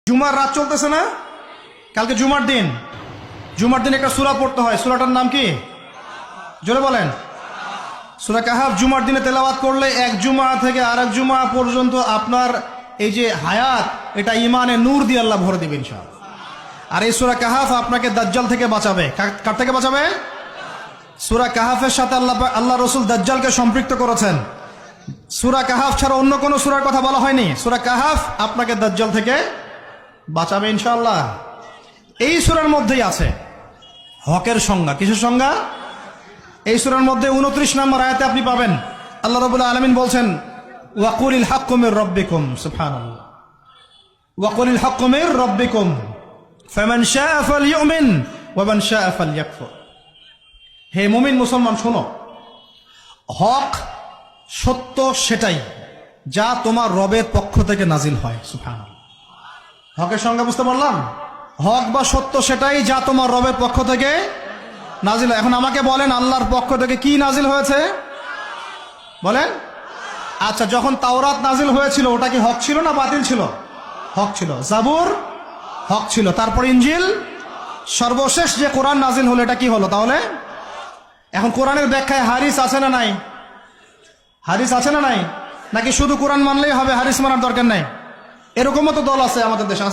জুমার রাত চলতেছে না, কালকে জুমার দিন। জুমার দিন একটা সূরা পড়তে হয়, সূরাটার নাম কি? জোরে বলেন। সূরা কাহাফ জুমার দিনে তেলাওয়াত করলে এক জুমা থেকে আরেক জুমা পর্যন্ত আপনার এই যে হায়াত, এটা ইমানে নূর দিয়ে আল্লাহ ভরে দিবেন ইনশাআল্লাহ। আর এই সূরা কাহাফ আপনাকে দাজ্জাল থেকে বাঁচাবে। কার থেকে বাঁচাবে? সূরা কাহাফের সাথে আল্লাহ রসুল দাজ্জালকে সম্পৃক্ত করেছেন। সূরা কাহাফ ছাড়া অন্য কোনো সূরার কথা বলা হয়নি। সূরা কাহাফ আপনাকে দাজ্জাল থেকে বাঁচাবে ইনশাআল্লাহ। এই সূরার মধ্যেই আছে হকের সংজ্ঞা। কিসের সংজ্ঞা? এই সূরার মধ্যে 29 নম্বর আয়াতে আপনি পাবেন আল্লাহ রাব্বুল আলামিন বলছেন, ওয়াকুলিল হাক্কু মির রাব্বিকুম। সুবহানাল্লাহ। ওয়াকুলিল হাক্কু মির রাব্বিকুম ফামান শাআ ফালইউমিন ওয়া মান শাআ ফালইয়াকফুর। হে মুমিন মুসলমান শোনো, হক সত্য সেটাই যা তোমার রবের পক্ষ থেকে নাজিল হয়। সুবহানাল্লাহ। হকের সংজ্ঞা বুঝতে পারলাম? হক বা সত্য সেটাই যা তোমার রবের পক্ষ থেকে নাজিল হয়। এখন আমাকে বলেন, আল্লাহর পক্ষ থেকে কি নাজিল হয়েছে বলেন? আচ্ছা, যখন তাওরাত নাজিল হয়েছিল ওটা কি হক ছিল না বাতিল ছিল? হক ছিল। জাবুর হক ছিল। তারপর ইনজিল, সর্বশেষ যে কোরআন নাজিল হলো এটা কি হলো তাহলে? এখন কোরআনের ব্যাখ্যায় হাদিস আছে না নাই? হাদিস আছে না নাই? নাকি শুধু কোরআন মানলেই হবে, হাদিস মানার দরকার নাই? এরকমও তো দল আছে আমাদের দেশে।